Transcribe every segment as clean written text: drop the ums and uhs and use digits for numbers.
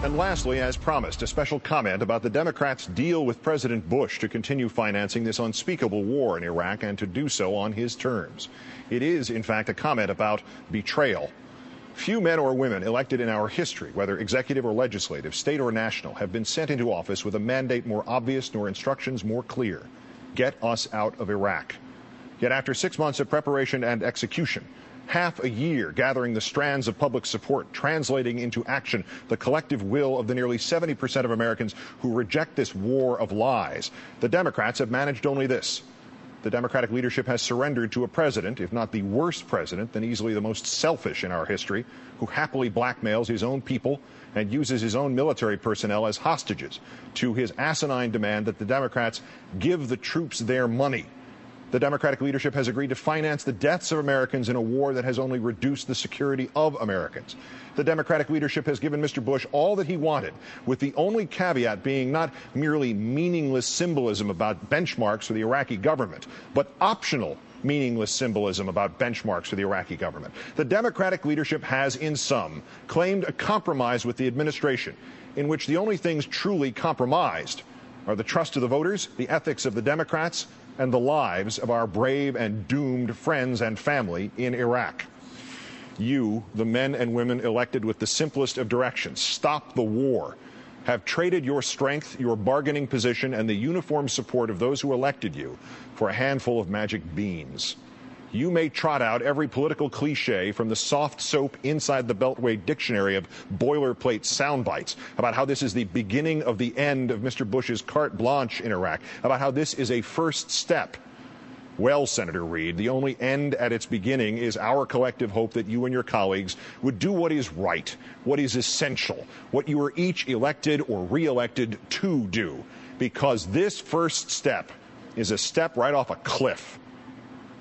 And lastly, as promised, a special comment about the Democrats' deal with President Bush to continue financing this unspeakable war in Iraq and to do so on his terms. It is, in fact, a comment about betrayal. Few men or women elected in our history, whether executive or legislative, state or national, have been sent into office with a mandate more obvious nor instructions more clear. Get us out of Iraq. Yet after 6 months of preparation and execution, half a year gathering the strands of public support, translating into action the collective will of the nearly 70% of Americans who reject this war of lies, the Democrats have managed only this. The Democratic leadership has surrendered to a president, if not the worst president, then easily the most selfish in our history, who happily blackmails his own people and uses his own military personnel as hostages to his asinine demand that the Democrats give the troops their money. The Democratic leadership has agreed to finance the deaths of Americans in a war that has only reduced the security of Americans. The Democratic leadership has given Mr. Bush all that he wanted, with the only caveat being not merely meaningless symbolism about benchmarks for the Iraqi government, but optional meaningless symbolism about benchmarks for the Iraqi government. The Democratic leadership has, in sum, claimed a compromise with the administration, in which the only things truly compromised are the trust of the voters, the ethics of the Democrats, and the lives of our brave and doomed friends and family in Iraq. You, the men and women elected with the simplest of directions, stop the war, have traded your strength, your bargaining position, and the uniform support of those who elected you for a handful of magic beans. You may trot out every political cliche from the soft soap inside the Beltway dictionary of boilerplate sound bites about how this is the beginning of the end of Mr. Bush's carte blanche in Iraq, about how this is a first step. Well, Senator Reid, the only end at its beginning is our collective hope that you and your colleagues would do what is right, what is essential, what you were each elected or re-elected to do, because this first step is a step right off a cliff.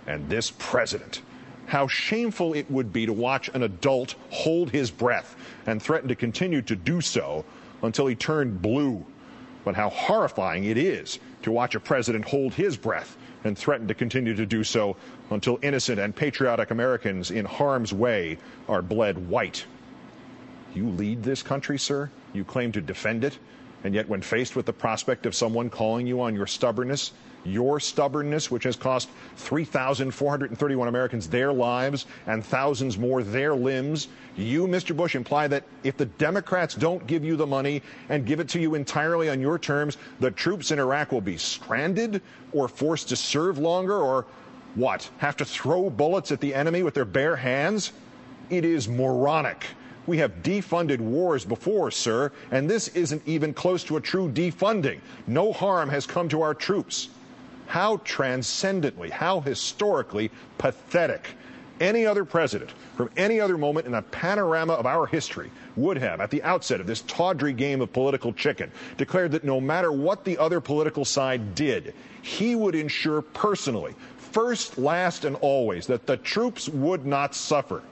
And this president, how shameful it would be to watch an adult hold his breath and threaten to continue to do so until he turned blue. But how horrifying it is to watch a president hold his breath and threaten to continue to do so until innocent and patriotic Americans in harm's way are bled white. You lead this country, sir. You claim to defend it. And yet when faced with the prospect of someone calling you on your stubbornness, which has cost 3,431 Americans their lives and thousands more their limbs, you, Mr. Bush, imply that if the Democrats don't give you the money and give it to you entirely on your terms, the troops in Iraq will be stranded or forced to serve longer or, what, have to throw bullets at the enemy with their bare hands? It is moronic. We have defunded wars before, sir, and this isn't even close to a true defunding. No harm has come to our troops. How transcendently, how historically pathetic any other president from any other moment in the panorama of our history would have, at the outset of this tawdry game of political chicken, declared that no matter what the other political side did, he would ensure personally, first, last, and always, that the troops would not suffer.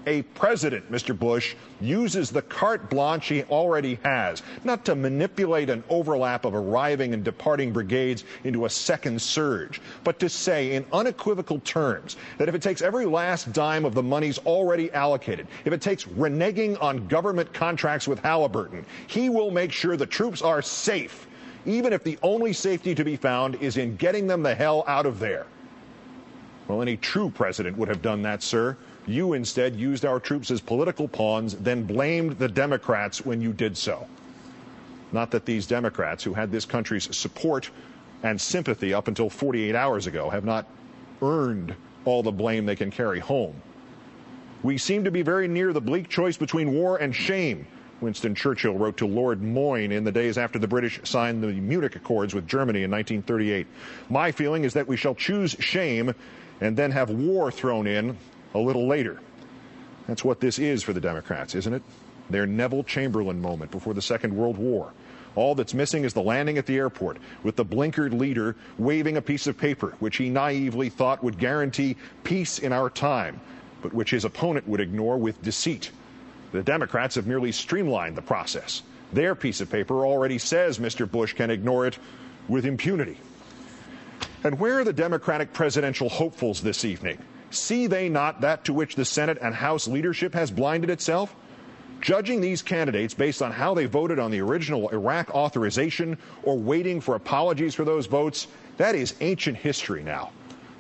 A president, Mr. Bush, uses the carte blanche he already has, not to manipulate an overlap of arriving and departing brigades into a second surge, but to say in unequivocal terms that if it takes every last dime of the monies already allocated, if it takes reneging on government contracts with Halliburton, he will make sure the troops are safe, even if the only safety to be found is in getting them the hell out of there. Well, any true president would have done that, sir. You instead used our troops as political pawns, then blamed the Democrats when you did so. Not that these Democrats, who had this country's support and sympathy up until 48 hours ago, have not earned all the blame they can carry home. We seem to be very near the bleak choice between war and shame, Winston Churchill wrote to Lord Moyne in the days after the British signed the Munich Accords with Germany in 1938. My feeling is that we shall choose shame and then have war thrown in a little later. That's what this is for the Democrats, isn't it? Their Neville Chamberlain moment before the Second World War. All that's missing is the landing at the airport with the blinkered leader waving a piece of paper which he naively thought would guarantee peace in our time, but which his opponent would ignore with deceit. The Democrats have merely streamlined the process. Their piece of paper already says Mr. Bush can ignore it with impunity. And where are the Democratic presidential hopefuls this evening? See they not that to which the Senate and House leadership has blinded itself? Judging these candidates based on how they voted on the original Iraq authorization or waiting for apologies for those votes, that is ancient history now.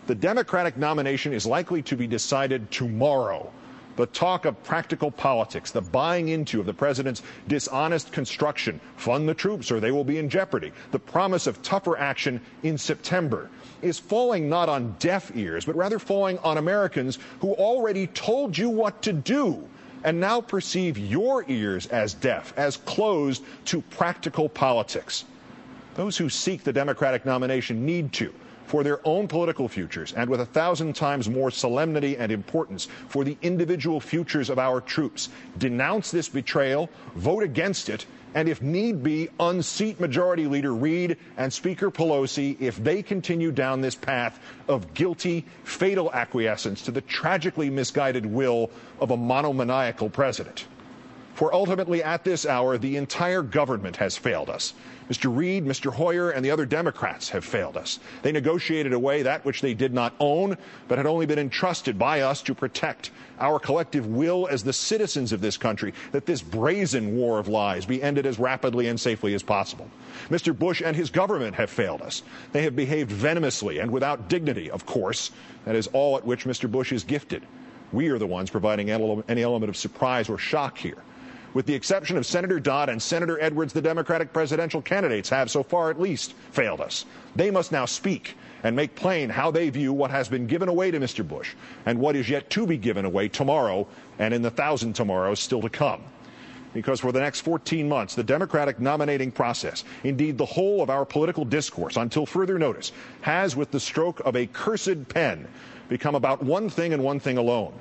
The Democratic nomination is likely to be decided tomorrow. The talk of practical politics, the buying into of the president's dishonest construction, fund the troops or they will be in jeopardy, the promise of tougher action in September, is falling not on deaf ears, but rather falling on Americans who already told you what to do and now perceive your ears as deaf, as closed to practical politics. Those who seek the Democratic nomination need to, for their own political futures and with 1,000 times more solemnity and importance for the individual futures of our troops, denounce this betrayal, vote against it, and if need be, unseat Majority Leader Reid and Speaker Pelosi if they continue down this path of guilty, fatal acquiescence to the tragically misguided will of a monomaniacal president. For ultimately, at this hour, the entire government has failed us. Mr. Reid, Mr. Hoyer, and the other Democrats have failed us. They negotiated away that which they did not own, but had only been entrusted by us to protect our collective will as the citizens of this country, that this brazen war of lies be ended as rapidly and safely as possible. Mr. Bush and his government have failed us. They have behaved venomously and without dignity, of course. That is all at which Mr. Bush is gifted. We are the ones providing any element of surprise or shock here. With the exception of Senator Dodd and Senator Edwards, the Democratic presidential candidates have, so far at least, failed us. They must now speak and make plain how they view what has been given away to Mr. Bush and what is yet to be given away tomorrow and in the 1,000 tomorrows still to come. Because for the next 14 months, the Democratic nominating process, indeed the whole of our political discourse until further notice, has, with the stroke of a cursed pen, become about one thing and one thing alone.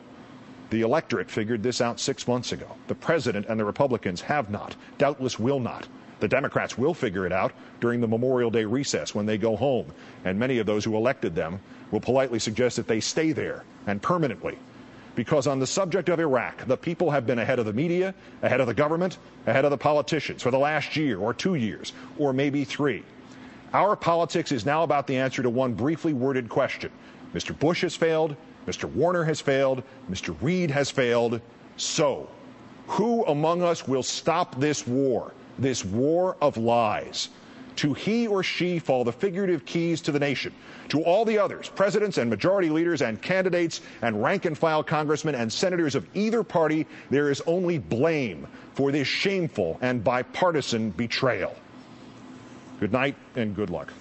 The electorate figured this out 6 months ago. The president and the Republicans have not, doubtless will not. The Democrats will figure it out during the Memorial Day recess when they go home, and many of those who elected them will politely suggest that they stay there and permanently. Because on the subject of Iraq, the people have been ahead of the media, ahead of the government, ahead of the politicians for the last year or 2 years, or maybe 3. Our politics is now about the answer to one briefly worded question. Mr. Bush has failed. Mr. Warner has failed. Mr. Reid has failed. So, who among us will stop this war of lies? To he or she fall the figurative keys to the nation. To all the others, presidents and majority leaders and candidates and rank-and-file congressmen and senators of either party, there is only blame for this shameful and bipartisan betrayal. Good night and good luck.